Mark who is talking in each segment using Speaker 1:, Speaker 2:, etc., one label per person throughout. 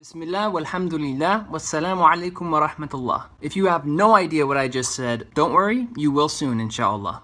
Speaker 1: Bismillah, walhamdulillah, wassalamu alaikum wa rahmatullah. If you have no idea what I just said, don't worry, you will soon, inshallah.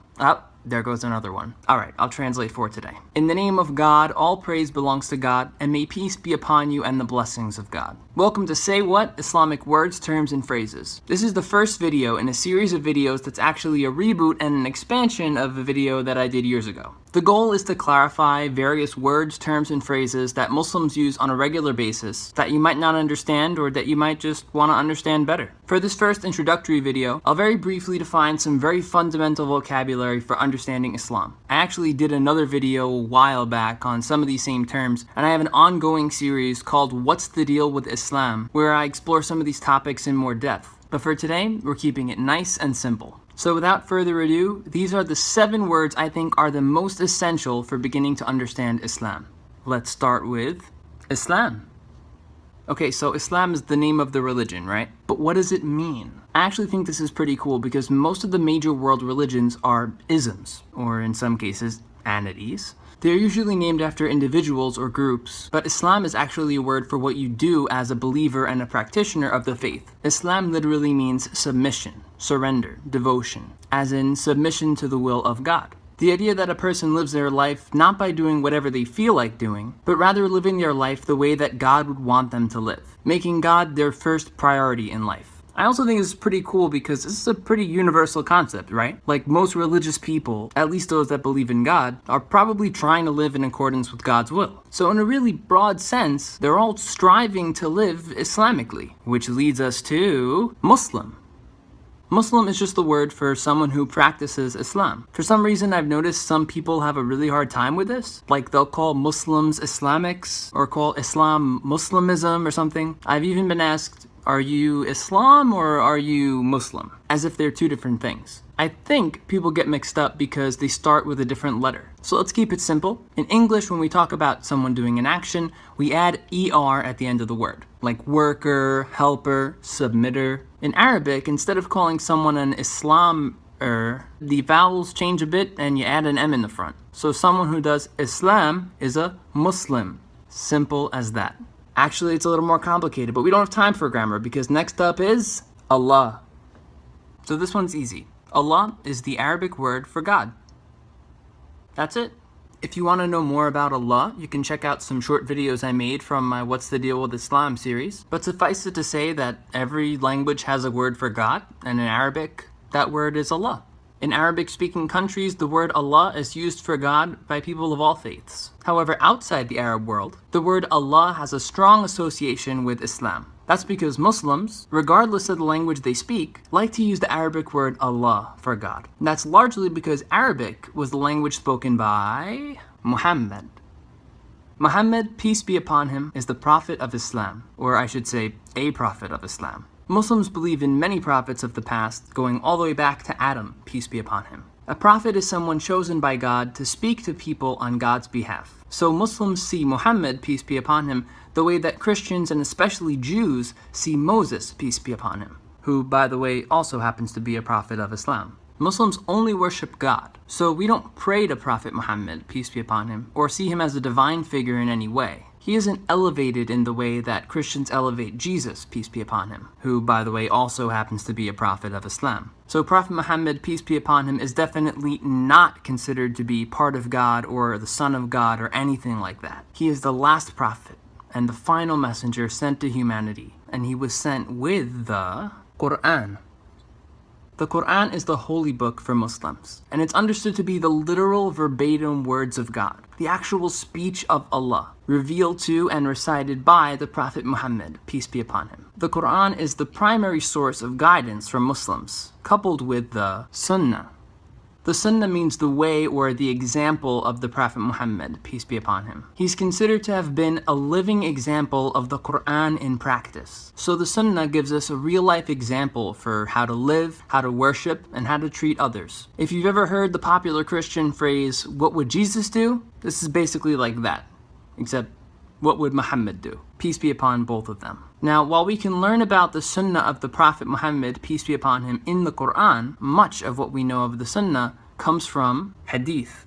Speaker 1: There goes another one. Alright, I'll translate for today. In the name of God, all praise belongs to God, and may peace be upon you and the blessings of God. Welcome to Say What? Islamic Words, Terms, and Phrases. This is the first video in a series of videos that's actually a reboot and an expansion of a video that I did years ago. The goal is to clarify various words, terms, and phrases that Muslims use on a regular basis that you might not understand or that you might just want to understand better. For this first introductory video, I'll very briefly define some very fundamental vocabulary for understanding Islam. I actually did another video a while back on some of these same terms, and I have an ongoing series called What's the Deal with Islam, where I explore some of these topics in more depth. But for today, we're keeping it nice and simple. So without further ado, these are the 7 words I think are the most essential for beginning to understand Islam. Let's start with Islam. Okay, so Islam is the name of the religion, right? But what does it mean? I actually think this is pretty cool because most of the major world religions are isms, or in some cases, anities. They're usually named after individuals or groups, but Islam is actually a word for what you do as a believer and a practitioner of the faith. Islam literally means submission, surrender, devotion, as in submission to the will of God. The idea that a person lives their life not by doing whatever they feel like doing, but rather living their life the way that God would want them to live, making God their first priority in life. I also think this is pretty cool because this is a pretty universal concept, right? Like most religious people, at least those that believe in God, are probably trying to live in accordance with God's will. So in a really broad sense, they're all striving to live Islamically, which leads us to Muslim. Muslim is just the word for someone who practices Islam. For some reason, I've noticed some people have a really hard time with this. Like they'll call Muslims Islamics or call Islam Muslimism or something. I've even been asked, are you Islam or are you Muslim? As if they're two different things. I think people get mixed up because they start with a different letter. So let's keep it simple. In English, when we talk about someone doing an action, we add ER at the end of the word, like worker, helper, submitter. In Arabic, instead of calling someone an Islam-er, the vowels change a bit and you add an M in the front. So someone who does Islam is a Muslim. Simple as that. Actually, it's a little more complicated, but we don't have time for grammar because next up is Allah. So this one's easy. Allah is the Arabic word for God. That's it. If you want to know more about Allah, you can check out some short videos I made from my What's the Deal with Islam series. But suffice it to say that every language has a word for God, and in Arabic, that word is Allah. In Arabic-speaking countries, the word Allah is used for God by people of all faiths. However, outside the Arab world, the word Allah has a strong association with Islam. That's because Muslims, regardless of the language they speak, like to use the Arabic word Allah for God. And that's largely because Arabic was the language spoken by Muhammad. Muhammad, peace be upon him, is the prophet of Islam, or I should say, a prophet of Islam. Muslims believe in many prophets of the past, going all the way back to Adam, peace be upon him. A prophet is someone chosen by God to speak to people on God's behalf. So Muslims see Muhammad, peace be upon him, the way that Christians and especially Jews see Moses, peace be upon him, who, by the way, also happens to be a prophet of Islam. Muslims only worship God, so we don't pray to Prophet Muhammad, peace be upon him, or see him as a divine figure in any way. He isn't elevated in the way that Christians elevate Jesus, peace be upon him, who, by the way, also happens to be a prophet of Islam. So Prophet Muhammad, peace be upon him, is definitely not considered to be part of God or the son of God or anything like that. He is the last prophet and the final messenger sent to humanity, and he was sent with the Quran. The Quran is the holy book for Muslims, and it's understood to be the literal verbatim words of God, the actual speech of Allah, revealed to and recited by the Prophet Muhammad, peace be upon him. The Quran is the primary source of guidance for Muslims, coupled with the Sunnah. The Sunnah means the way or the example of the Prophet Muhammad, peace be upon him. He's considered to have been a living example of the Quran in practice. So the Sunnah gives us a real-life example for how to live, how to worship, and how to treat others. If you've ever heard the popular Christian phrase, "What would Jesus do?" This is basically like that, except what would Muhammad do? Peace be upon both of them. Now, while we can learn about the Sunnah of the Prophet Muhammad, peace be upon him, in the Quran, much of what we know of the Sunnah comes from Hadith.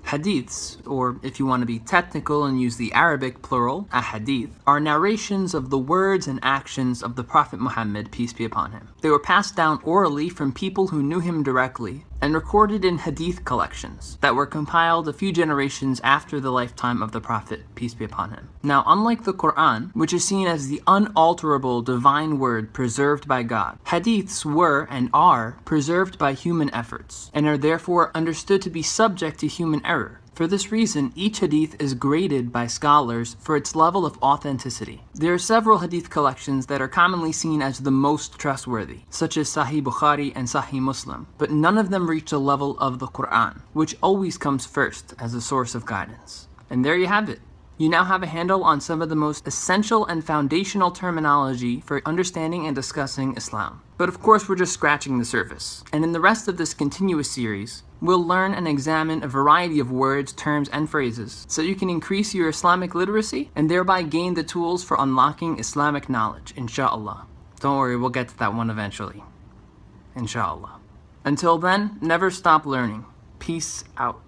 Speaker 1: Hadiths, or if you want to be technical and use the Arabic plural, ahadith, are narrations of the words and actions of the Prophet Muhammad, peace be upon him. They were passed down orally from people who knew him directly and recorded in hadith collections that were compiled a few generations after the lifetime of the Prophet, peace be upon him. Now, unlike the Quran, which is seen as the unalterable divine word preserved by God, hadiths were and are preserved by human efforts and are therefore understood to be subject to human error. For this reason, each hadith is graded by scholars for its level of authenticity. There are several hadith collections that are commonly seen as the most trustworthy, such as Sahih Bukhari and Sahih Muslim, but none of them reach the level of the Quran, which always comes first as a source of guidance. And there you have it. You now have a handle on some of the most essential and foundational terminology for understanding and discussing Islam. But of course, we're just scratching the surface. And in the rest of this continuous series, we'll learn and examine a variety of words, terms, and phrases so you can increase your Islamic literacy and thereby gain the tools for unlocking Islamic knowledge, inshallah. Don't worry, we'll get to that one eventually. Inshallah. Until then, never stop learning. Peace out.